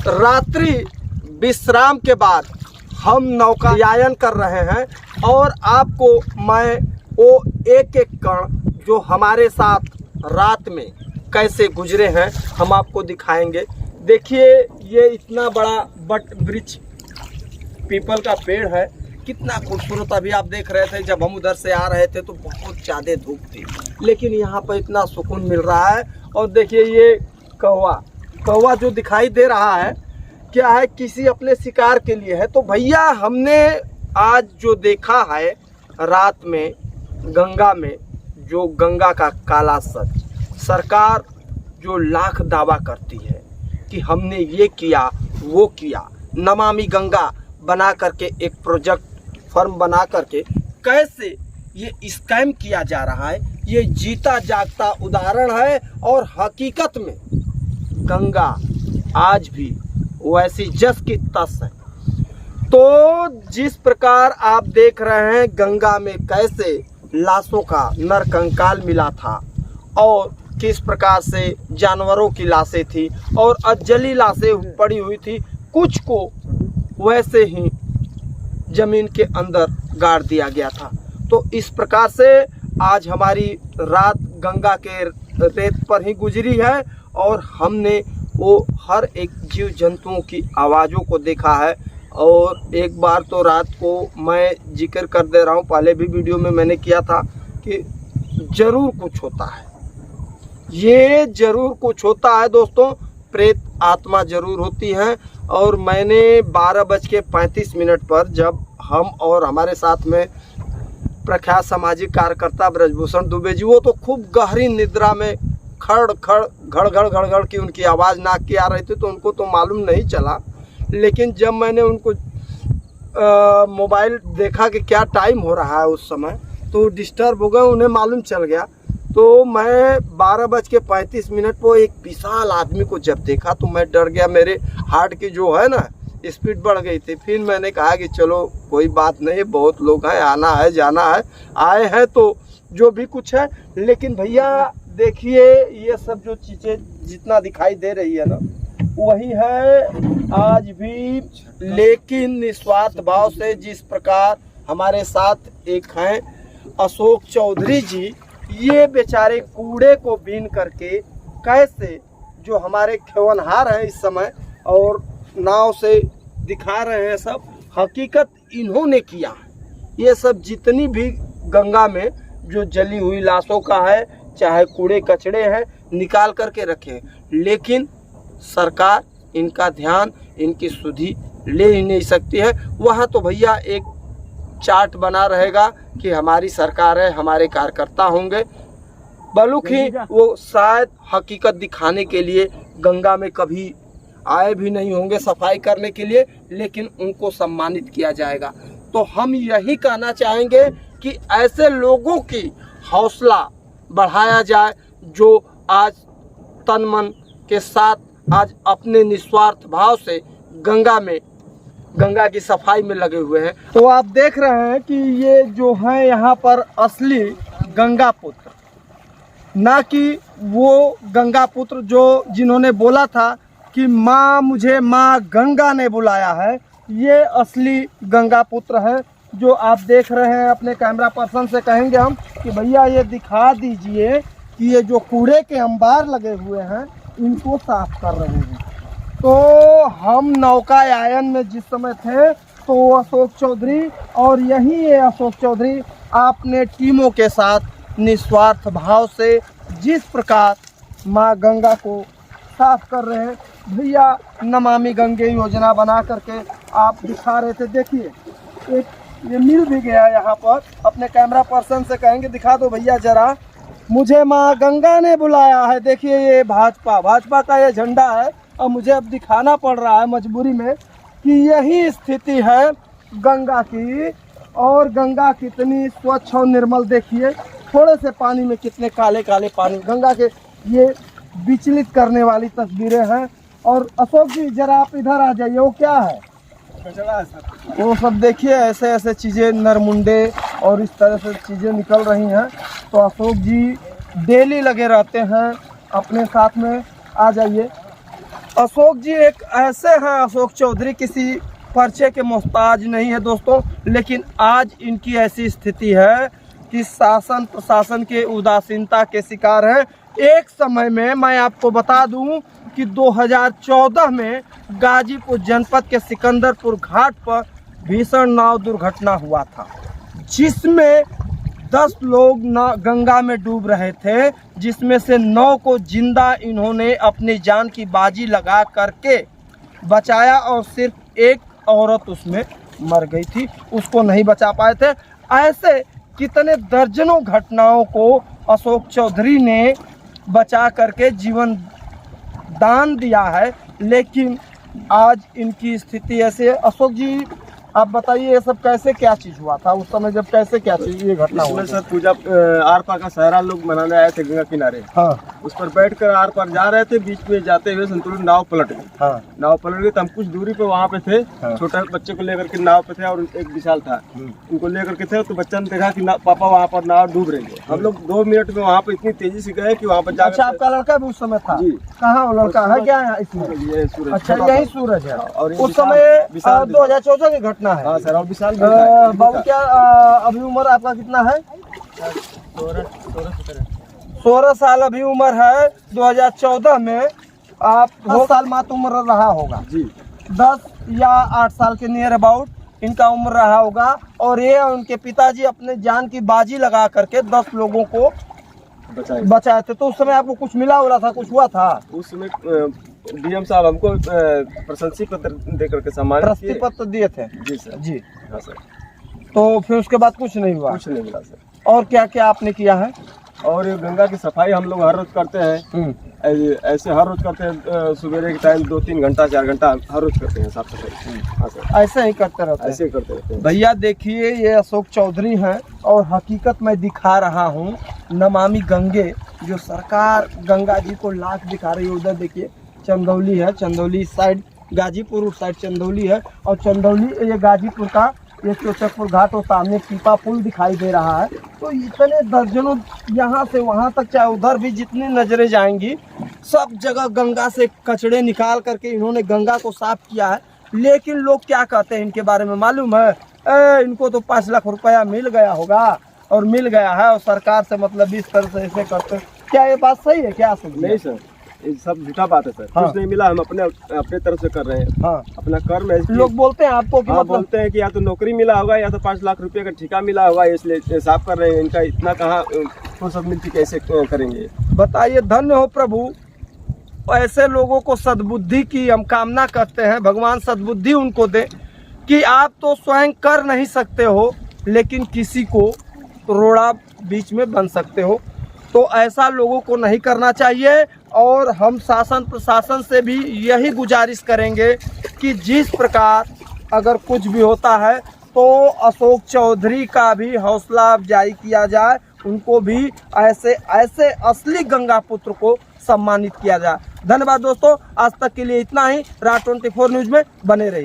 रात्रि विश्राम के बाद हम नौकायान कर रहे हैं और आपको मैं वो एक एक कण जो हमारे साथ रात में कैसे गुजरे हैं हम आपको दिखाएंगे। देखिए ये इतना बड़ा बट वृक्ष पीपल का पेड़ है, कितना खूबसूरत। अभी आप देख रहे थे जब हम उधर से आ रहे थे तो बहुत ज़्यादा धूप थी, लेकिन यहाँ पर इतना सुकून मिल रहा है। और देखिए ये कौवा जो दिखाई दे रहा है क्या है, किसी अपने शिकार के लिए है। तो भैया हमने आज जो देखा है रात में गंगा में, जो गंगा का काला सच, सरकार जो लाख दावा करती है कि हमने ये किया वो किया, नमामि गंगा बना करके एक प्रोजेक्ट फर्म बना करके कैसे ये स्कैम किया जा रहा है, ये जीता जागता उदाहरण है। और हकीकत में गंगा आज भी वैसी जस की तस है। तो जिस प्रकार आप देख रहे हैं गंगा में कैसे लाशों का नरकंकाल मिला था और किस प्रकार से जानवरों की लाशें थी और अजली लाशें पड़ी हुई थी, कुछ को वैसे ही जमीन के अंदर गाड़ दिया गया था। तो इस प्रकार से आज हमारी रात गंगा के रेत पर ही गुजरी है और हमने वो हर एक जीव जंतुओं की आवाज़ों को देखा है। और एक बार तो रात को मैं जिक्र कर दे रहा हूँ, पहले भी वीडियो में मैंने किया था कि ज़रूर कुछ होता है, ये ज़रूर कुछ होता है दोस्तों, प्रेत आत्मा ज़रूर होती है। और मैंने 12:35 पर जब हम और हमारे साथ में प्रख्यात सामाजिक कार्यकर्ता ब्रजभूषण दुबे जी, वो तो खूब गहरी निद्रा में खड़ खड़ घड़ घड़ घड़ घड़ की उनकी आवाज़ नाक की आ रही थी, तो उनको तो मालूम नहीं चला। लेकिन जब मैंने उनको मोबाइल देखा कि क्या टाइम हो रहा है उस समय, तो डिस्टर्ब हो गए, उन्हें मालूम चल गया। तो मैं 12:35 पर एक विशाल आदमी को जब देखा तो मैं डर गया, मेरे हार्ट की जो है ना स्पीड बढ़ गई थी। फिर मैंने कहा कि चलो कोई बात नहीं, बहुत लोग हैं, आना है जाना है, आए हैं तो जो भी कुछ है। लेकिन भैया देखिए ये सब जो चीज़ें जितना दिखाई दे रही है ना वही है आज भी, लेकिन निस्वार्थ भाव से जिस प्रकार हमारे साथ एक हैं अशोक चौधरी जी, ये बेचारे कूड़े को बीन करके कैसे जो हमारे खेवनहार हैं इस समय और नाव से दिखा रहे हैं सब, हकीकत इन्होंने किया है। ये सब जितनी भी गंगा में जो जली हुई लाशों का है, चाहे कूड़े कचड़े हैं, निकाल करके रखे, लेकिन सरकार इनका ध्यान, इनकी सुधि ले ही नहीं सकती है। वहाँ तो भैया एक चार्ट बना रहेगा कि हमारी सरकार है, हमारे कार्यकर्ता होंगे, बलुक ही वो शायद हकीकत दिखाने के लिए गंगा में कभी आए भी नहीं होंगे सफाई करने के लिए, लेकिन उनको सम्मानित किया जाएगा। तो हम यही कहना चाहेंगे कि ऐसे लोगों की हौसला बढ़ाया जाए जो आज तन मन के साथ आज अपने निस्वार्थ भाव से गंगा की सफाई में लगे हुए हैं। तो आप देख रहे हैं कि ये जो है यहाँ पर असली गंगा पुत्र, ना कि वो गंगा पुत्र जो जिन्होंने बोला था कि माँ मुझे माँ गंगा ने बुलाया है, ये असली गंगा पुत्र है जो आप देख रहे हैं। अपने कैमरा पर्सन से कहेंगे हम कि भैया ये दिखा दीजिए कि ये जो कूड़े के अंबार लगे हुए हैं इनको साफ कर रहे हैं। तो हम नौकायान में जिस समय थे तो अशोक चौधरी और यही ये अशोक चौधरी आपने टीमों के साथ निस्वार्थ भाव से जिस प्रकार माँ गंगा को साफ कर रहे हैं, भैया नमामि गंगे योजना बना करके आप दिखा रहे थे। देखिए एक ये मिल भी गया यहाँ पर, अपने कैमरा पर्सन से कहेंगे दिखा दो भैया जरा, मुझे माँ गंगा ने बुलाया है। देखिए ये भाजपा का ये झंडा है और मुझे अब दिखाना पड़ रहा है मजबूरी में कि यही स्थिति है गंगा की। और गंगा कितनी स्वच्छ और निर्मल, देखिए थोड़े से पानी में कितने काले काले पानी, गंगा के ये विचलित करने वाली तस्वीरें हैं। और अशोक जी जरा आप इधर आ जाइए, वो क्या है, वो सब देखिए ऐसे ऐसे चीज़ें नरमुंडे और इस तरह से चीज़ें निकल रही हैं। तो अशोक जी डेली लगे रहते हैं अपने साथ में, आ जाइए। अशोक जी एक ऐसे हैं, अशोक चौधरी किसी परिचय के मोहताज नहीं है दोस्तों, लेकिन आज इनकी ऐसी स्थिति है कि शासन प्रशासन के उदासीनता के शिकार हैं। एक समय में मैं आपको बता दूं कि 2014 में गाजीपुर जनपद के सिकंदरपुर घाट पर भीषण नाव दुर्घटना हुआ था, जिसमें 10 लोग गंगा में डूब रहे थे, जिसमें से 9 को जिंदा इन्होंने अपनी जान की बाजी लगा करके बचाया और सिर्फ एक औरत उसमें मर गई थी, उसको नहीं बचा पाए थे। ऐसे कितने दर्जनों घटनाओं को अशोक चौधरी ने बचा करके जीवन दान दिया है, लेकिन आज इनकी स्थिति ऐसे। अशोक जी आप बताइए ये सब कैसे, क्या चीज़ हुआ था उस समय, जब कैसे क्या चीज़ ये घटना हुई? सर पूजा आर पार का सहरा लोग मनाने आए थे गंगा किनारे। हाँ। उस पर बैठकर आर पार जा रहे थे, बीच में जाते हुए संतुलन नाव पलट गई। हाँ। नाव पलट गई तो हम कुछ दूरी पे वहाँ पे थे। हाँ। छोटे बच्चे को लेकर के नाव पे थे और एक विशाल था, उनको लेकर के थे। तो बच्चा ने देखा कि पापा वहाँ पर नाव डूब रही है। हम लोग 2 मिनट में वहाँ पे इतनी तेजी से गए कि वहाँ पर अच्छा, आपका लड़का भी उस समय था? जी। कहाँ वो लड़का है क्या इसमें? ये सूरज। अच्छा, यही सूरज है। और उस समय 2014 की घटना है। हाँ सर। और बाबू क्या अभी उम्र आपका कितना है? 16 साल अभी उम्र है। 2014 में आप 10 साल मात्र उम्र रहा होगा जी। 10 या 8 साल के नियर अबाउट इनका उम्र रहा होगा। और ये उनके पिताजी अपने जान की बाजी लगा करके 10 लोगों को बचाए थे। तो उस समय आपको कुछ मिला हुआ था, कुछ हुआ था? उस समय डीएम साहब हमको प्रशंसी पत्र दे करके सम्मानित प्रशस्ति पत्र दिए थे। जी सर। जी हाँ सर। तो फिर उसके बाद कुछ नहीं हुआ? कुछ नहीं मिला सर। और क्या क्या आपने किया है? और गंगा की सफाई हम लोग हर रोज करते हैं। ऐसे हर रोज करते हैं, सवेरे के टाइम 2-3 घंटा 4 घंटा हर रोज करते हैं साफ सफाई। हाँ सर। ऐसे ही करते रहते हैं? ऐसे ही करते रहते हैं भैया। देखिए ये अशोक चौधरी हैं और हकीकत मैं दिखा रहा हूँ नमामि गंगे, जो सरकार गंगा जी को लाख दिखा रही है। उधर देखिए चंदौली है, चंदौली साइड गाजीपुर, उस साइड चंदौली है। और चंदौली ये गाजीपुर का ये चौचकपुर घाट और सामने पीपा पुल दिखाई दे रहा है। तो इतने दर्जनों यहाँ से वहाँ तक, चाहे उधर भी जितनी नजरें जाएंगी, सब जगह गंगा से कचड़े निकाल करके इन्होंने गंगा को साफ किया है। लेकिन लोग क्या कहते हैं इनके बारे में मालूम है? इनको तो 5 लाख रुपया मिल गया होगा और मिल गया है और सरकार से मतलब इस तरह से ऐसे करते। क्या ये बात सही है क्या? नहीं सर, ये सब झूठा बात है सर। हाँ। कुछ नहीं मिला, हम अपने तरफ से कर रहे हैं। हाँ। अपना कर्म है। लोग बोलते हैं आपको कि मतलब बोलते हैं कि या तो नौकरी मिला होगा या तो 5 लाख रुपए का ठेका मिला होगा, इसलिए साफ कर रहे हैं। इनका इतना कहाँ फुर्सत मिलती, कैसे करेंगे बताइए? धन्य हो प्रभु, ऐसे लोगों को सद्बुद्धि की हम कामना करते हैं। भगवान सद्बुद्धि उनको दे कि आप तो स्वयं कर नहीं सकते हो, लेकिन किसी को रोड़ा बीच में बन सकते हो। तो ऐसा लोगों को नहीं करना चाहिए। और हम शासन प्रशासन से भी यही गुजारिश करेंगे कि जिस प्रकार अगर कुछ भी होता है तो अशोक चौधरी का भी हौसला अफजाई किया जाए, उनको भी ऐसे ऐसे असली गंगा पुत्र को सम्मानित किया जाए। धन्यवाद दोस्तों, आज तक के लिए इतना ही। राज 24 न्यूज में बने रहिए।